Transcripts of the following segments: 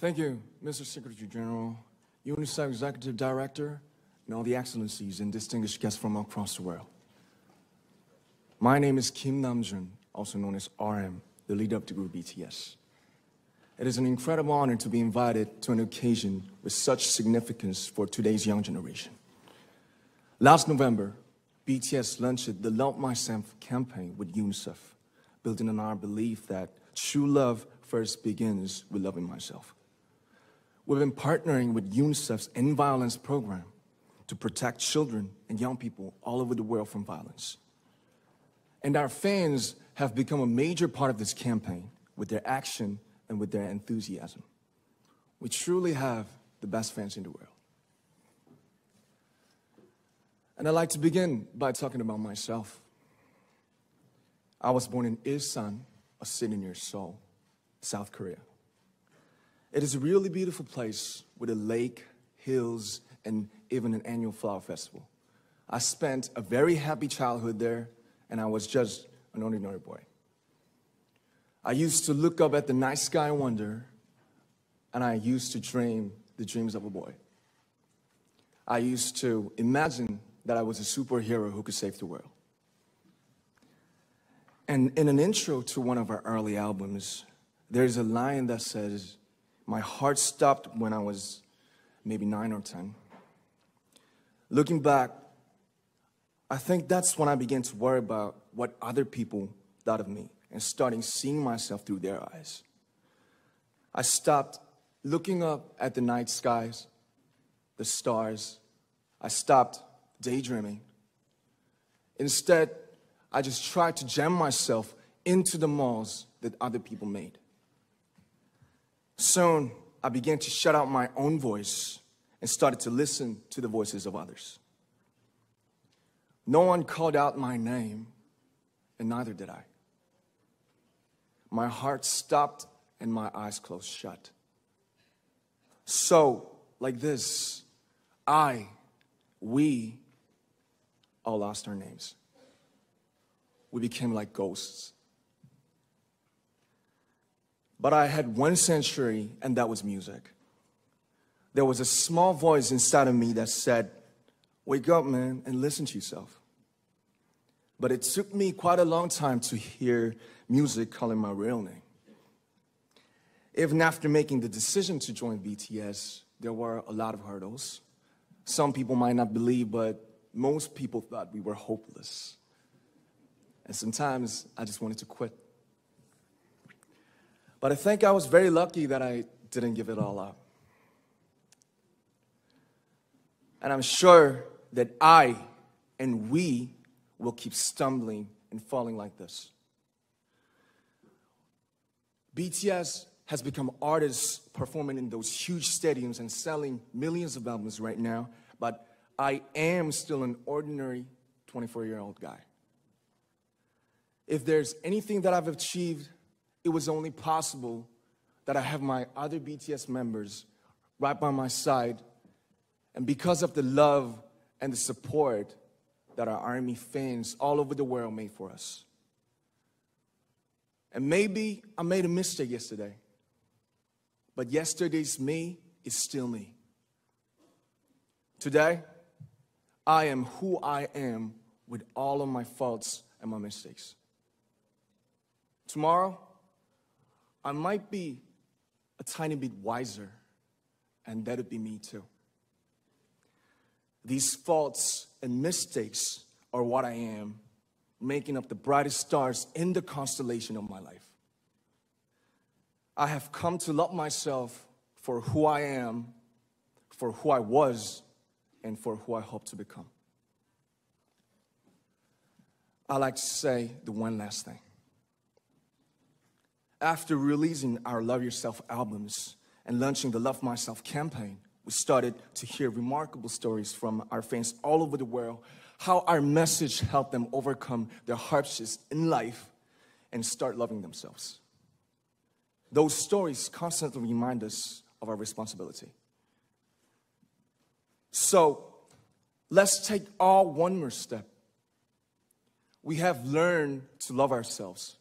Thank you, Mr. Secretary General, UNICEF Executive Director, and all the excellencies and distinguished guests from across the world. My name is Kim Namjoon, also known as RM, the leader of the group BTS. It is an incredible honor to be invited to an occasion with such significance for today's young generation. Last November, BTS launched the Love Myself campaign with UNICEF, building on our belief that true love first begins with loving myself. We've been partnering with UNICEF's End Violence program to protect children and young people all over the world from violence. And our fans have become a major part of this campaign with their action and with their enthusiasm. We truly have the best fans in the world. And I'd like to begin by talking about myself. I was born in Ilsan, a city near Seoul, South Korea. It is a really beautiful place with a lake, hills, and even an annual flower festival. I spent a very happy childhood there, and I was just an ordinary boy. I used to look up at the night sky and wonder, and I used to dream the dreams of a boy. I used to imagine that I was a superhero who could save the world. And in an intro to one of our early albums, there's a line that says, "My heart stopped when I was maybe 9 or 10. Looking back, I think that's when I began to worry about what other people thought of me and starting seeing myself through their eyes. I stopped looking up at the night skies, the stars. I stopped daydreaming. Instead, I just tried to jam myself into the malls that other people made. Soon, I began to shut out my own voice and started to listen to the voices of others. No one called out my name, and neither did I. My heart stopped and my eyes closed shut. So, like this, we all lost our names. We became like ghosts. But I had one sanctuary, and that was music. There was a small voice inside of me that said, "Wake up, man, and listen to yourself." But it took me quite a long time to hear music calling my real name. Even after making the decision to join BTS, there were a lot of hurdles. Some people might not believe, but most people thought we were hopeless. And sometimes I just wanted to quit. But I think I was very lucky that I didn't give it all up. And I'm sure that I and we will keep stumbling and falling like this. BTS has become artists performing in those huge stadiums and selling millions of albums right now, but I am still an ordinary 24-year-old guy. If there's anything that I've achieved, it was only possible that I have my other BTS members right by my side, and because of the love and the support that our ARMY fans all over the world made for us. And maybe I made a mistake yesterday, but yesterday's me is still me. Today, I am who I am with all of my faults and my mistakes. Tomorrow, I might be a tiny bit wiser, and that'd be me too. These faults and mistakes are what I am, making up the brightest stars in the constellation of my life. I have come to love myself for who I am, for who I was, and for who I hope to become. I like to say the one last thing. After releasing our Love Yourself albums and launching the Love Myself campaign, we started to hear remarkable stories from our fans all over the world, how our message helped them overcome their hardships in life and start loving themselves. Those stories constantly remind us of our responsibility. So, let's take all one more step. We have learned to love ourselves.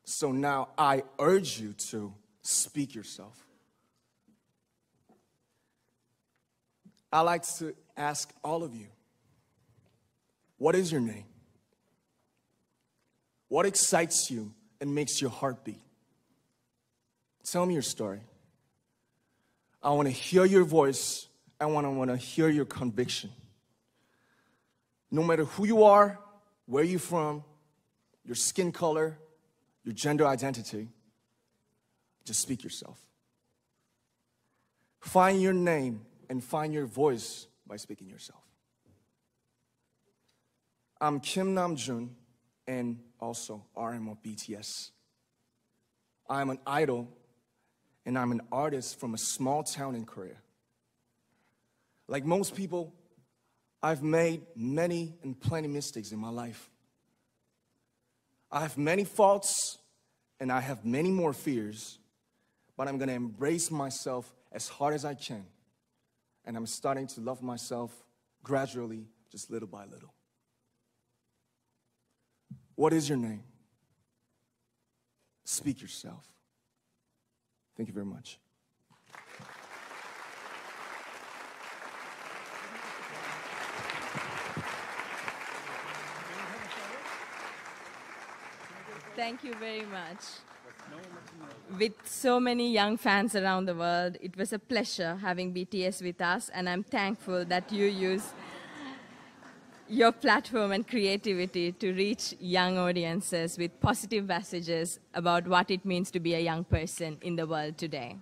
So now I urge you to speak yourself. I'd like to ask all of you, what is your name? What excites you and makes your heart beat? Tell me your story. I want to hear your voice. I want to hear your conviction. No matter who you are, where you're from, your skin color, your gender identity, just speak yourself. Find your name and find your voice by speaking yourself. I'm Kim Namjoon, and also RM of BTS. I'm an idol, and I'm an artist from a small town in Korea. Like most people, I've made many and plenty mistakes in my life. I have many faults, and I have many more fears, but I'm gonna embrace myself as hard as I can, and I'm starting to love myself gradually, just little by little. What is your name? Speak yourself. Thank you very much. Thank you very much. With so many young fans around the world, it was a pleasure having BTS with us, and I'm thankful that you use your platform and creativity to reach young audiences with positive messages about what it means to be a young person in the world today.